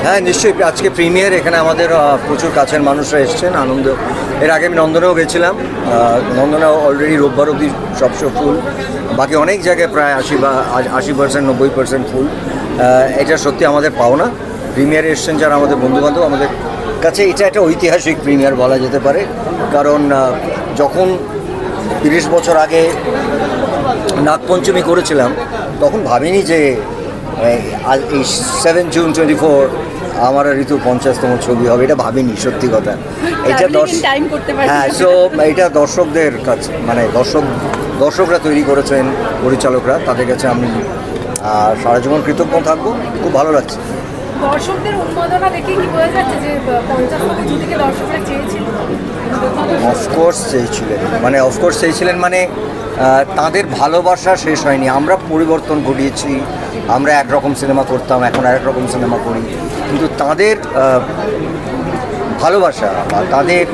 হ্যাঁ নিশ্চয়ই, আজকে প্রিমিয়ার, এখানে আমাদের প্রচুর কাছের মানুষরা এসছেন আনন্দ। এর আগে আমি নন্দনেও গেছিলাম, নন্দনে অলরেডি রোববার অবধি সব শো ফুল, বাকি অনেক জায়গায় প্রায় 80% 90% ফুল। এটা সত্যি আমাদের পাওনা। প্রিমিয়ারে এসছেন যারা আমাদের বন্ধুবান্ধব, আমাদের কাছে এটা একটা ঐতিহাসিক প্রিমিয়ার বলা যেতে পারে। কারণ যখন 30 বছর আগে নাগপঞ্চমী করেছিলাম তখন ভাবিনি যে এই 7 জুন 24 আমার ঋতুর 50তম ছবি হবে, এটা ভাবিনি সত্যি কথা। এটা হ্যাঁ, সো এটা দর্শকদের কাছে, মানে দর্শকরা তৈরি করেছেন, পরিচালকরা, তাদের কাছে আমি সারা জীবন কৃতজ্ঞ থাকবো। খুব ভালো লাগছে। দর্শকদের উন্মাদনা দেখে কি বোঝা যাচ্ছে যে 50তম ছবিকে দর্শকরা চেয়েছিল? অফকোর্স চেয়েছিলেন, মানে তাদের ভালোবাসা শেষ হয়নি। আমরা পরিবর্তন ঘটিয়েছি, আমরা একরকম সিনেমা করতাম, এখন আরেক রকম সিনেমা করি, কিন্তু তাদের ভালোবাসা বা তাদের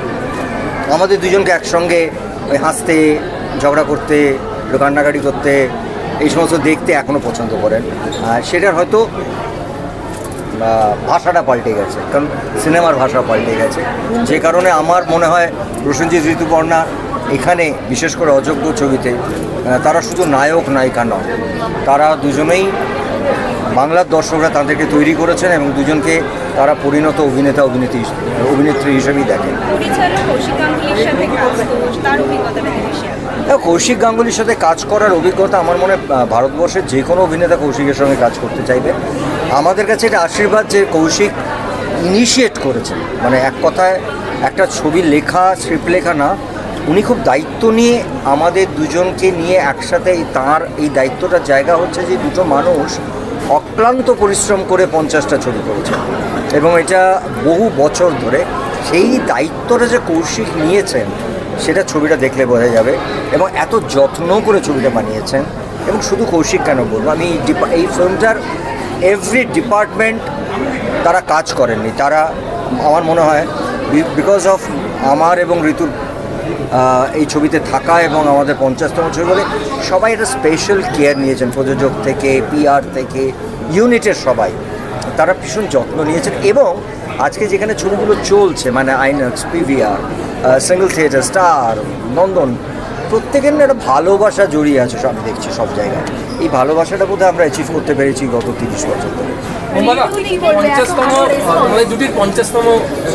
আমাদের দুজনকে একসঙ্গে হাসতে, ঝগড়া করতে, একটু কান্নাকাটি করতে, এই সমস্ত দেখতে এখনও পছন্দ করেন। সেটার হয়তো ভাষাটা পাল্টে গেছে, কারণ সিনেমার ভাষা পাল্টে গেছে, যে কারণে আমার মনে হয় প্রসেনজিৎ, ঋতুপর্ণা এখানে বিশেষ করে অযোগ্য ছবিতে তারা শুধু নায়ক নায়িকা নয়, তারা দুজনেই বাংলার দর্শকরা তাদেরকে তৈরি করেছেন এবং দুজনকে তারা পরিণত অভিনেত্রী হিসেবেই দেখেন। কৌশিক গাঙ্গুলির সাথে কাজ করার অভিজ্ঞতা আমার মনে ভারতবর্ষের যে কোনো অভিনেতা কৌশিকের সঙ্গে কাজ করতে চাইবে। আমাদের কাছে এটা আশীর্বাদ যে কৌশিক ইনিশিয়েট করেছেন, মানে এক কথায় একটা ছবি লেখা, স্ক্রিপ্ট লেখা না, উনি খুব দায়িত্ব নিয়ে আমাদের দুজনকে নিয়ে একসাথে, তার এই দায়িত্বটার জায়গা হচ্ছে যে দুটো মানুষ অক্লান্ত পরিশ্রম করে 50টা ছবি করেছে এবং এটা বহু বছর ধরে। সেই দায়িত্বটা যে কৌশিক নিয়েছেন সেটা ছবিটা দেখলে বোঝা যাবে, এবং এত যত্ন করে ছবিটা বানিয়েছেন। এবং শুধু কৌশিক কেন বলবো, আমি এই ফিল্মটার এভরি ডিপার্টমেন্ট তারা কাজ করেননি, তারা আমার মনে হয় বিকজ অফ আমার এবং ঋতুর এই ছবিতে থাকা এবং আমাদের 50তম ছবি বলে সবাই একটা স্পেশাল কেয়ার নিয়েছেন, প্রযোজক থেকে, পিআর থেকে, ইউনিটের সবাই, তারা ভীষণ যত্ন নিয়েছেন। এবং আজকে যেখানে ছবিগুলো চলছে, মানে INOX, PVR, single theatre, Star, Nandan, প্রত্যেকের না একটা ভালোবাসা জড়িয়ে আছে, সব দেখছি সব জায়গায়। এই ভালোবাসাটা বোধহয় আমরা অ্যাচিভ করতে পেরেছি গত 30 বছর ধরে।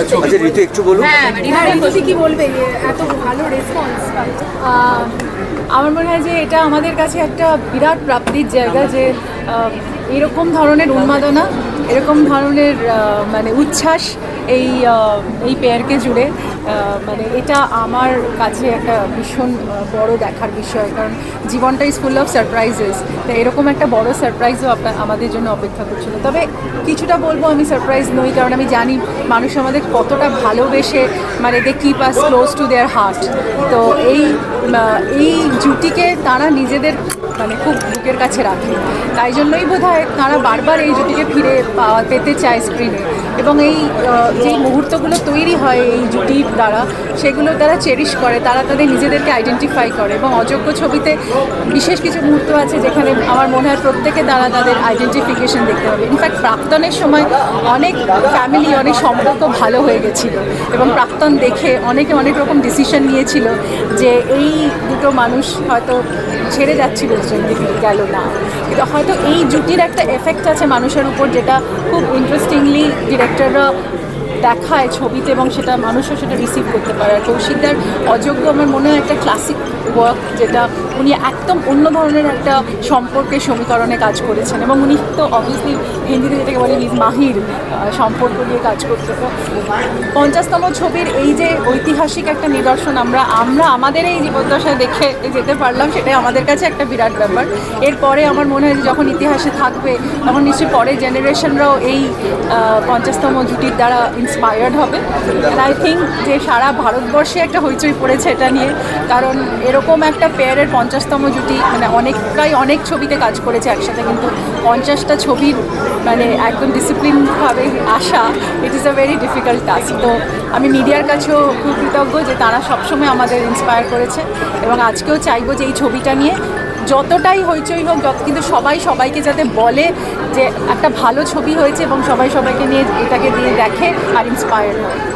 আচ্ছা ঋতু একটু বলুন। আমার মনে হয় যে এটা আমাদের কাছে একটা বিরাট প্রাপ্তির জায়গা, যে এরকম ধরনের উন্মাদনা, এরকম ধরনের মানে উচ্ছ্বাস এই পেয়ারকে জুড়ে, মানে এটা আমার কাছে একটা ভীষণ বড় দেখার বিষয়। কারণ জীবনটা ইজ ফুল অফ সারপ্রাইজেস, তো এরকম একটা বড় সারপ্রাইজও আমাদের জন্য অপেক্ষা করছিল। তবে কিছুটা বলবো আমি সারপ্রাইজ নই, কারণ আমি জানি মানুষ আমাদের কতটা ভালোবেসে, মানে they keep us close to their heart. তো এই জুটিকে তারা নিজেদের মানে খুব বুকের কাছে রাখে, তাই জন্যই বোধহয় তারা বারবার এই জুটিকে ফিরে পেতে চায় স্ক্রিনে। এবং এই যেই মুহূর্তগুলো তৈরি হয় এই জুটির দ্বারা, সেগুলো তারা চেরিশ করে, তারা তাদের নিজেদেরকে আইডেন্টিফাই করে। এবং অযোগ্য ছবিতে বিশেষ কিছু মুহূর্ত আছে যেখানে আমার মনে হয় প্রত্যেকে তারা তাদের আইডেন্টিফিকেশন দেখতে হবে। ইনফ্যাক্ট প্রাক্তনের সময় অনেক ফ্যামিলি, অনেক সম্পর্ক ভালো হয়ে গেছিলো এবং প্রাক্তন দেখে অনেকে অনেক রকম ডিসিশন নিয়েছিল যে এই দুটো মানুষ হয়তো ছেড়ে যাচ্ছিল, গেল না, কিন্তু হয়তো এই জুটির একটা এফেক্ট আছে মানুষের উপর, যেটা খুব ইন্টারেস্টিংলি ডিরেক্টররা দেখায় ছবিতে এবং সেটা মানুষও সেটা রিসিভ করতে পারে। আর কৌশিকদার অযোগ্য আমার মনে হয় একটা ক্লাসিক ওয়ার্ক, যেটা উনি একদম অন্য ধরনের একটা সম্পর্কের সমীকরণে কাজ করেছেন। এবং উনি তো অবভিয়াসলি হিন্দিতে যেটাকে বলে মাহির সম্পর্ক নিয়ে কাজ করতে। তো 50তম ছবির এই যে ঐতিহাসিক একটা নিদর্শন আমরা আমাদের এই জীবদ্দশায় দেখে যেতে পারলাম, সেটাই আমাদের কাছে একটা বিরাট ব্যাপার। এরপরে আমার মনে হয় যখন ইতিহাসে থাকবে তখন নিশ্চয়ই পরের জেনারেশনরাও এই 50তম জুটির দ্বারা ইন্সপায়ার্ড হবে। আই থিঙ্ক যে সারা ভারতবর্ষে একটা হইচই পড়েছে এটা নিয়ে, কারণ এরকম একটা পেয়ারের 50তম জুটি, মানে অনেক ছবিতে কাজ করেছে একসাথে, কিন্তু 50টা ছবির মানে একদম ডিসিপ্লিনভাবে আসা, it is a very difficult task. তো আমি মিডিয়ার কাছেও খুব কৃতজ্ঞ যে তারা সবসময় আমাদের ইন্সপায়ার করেছে, এবং আজকেও চাইবো যে এই ছবিটা নিয়ে যতটাই হইচই হোক কিন্তু সবাই সবাইকে যাতে বলে যে একটা ভালো ছবি হয়েছে এবং সবাই সবাইকে নিয়ে এটাকে দিয়ে দেখে আর ইন্সপায়ার্ড হয়।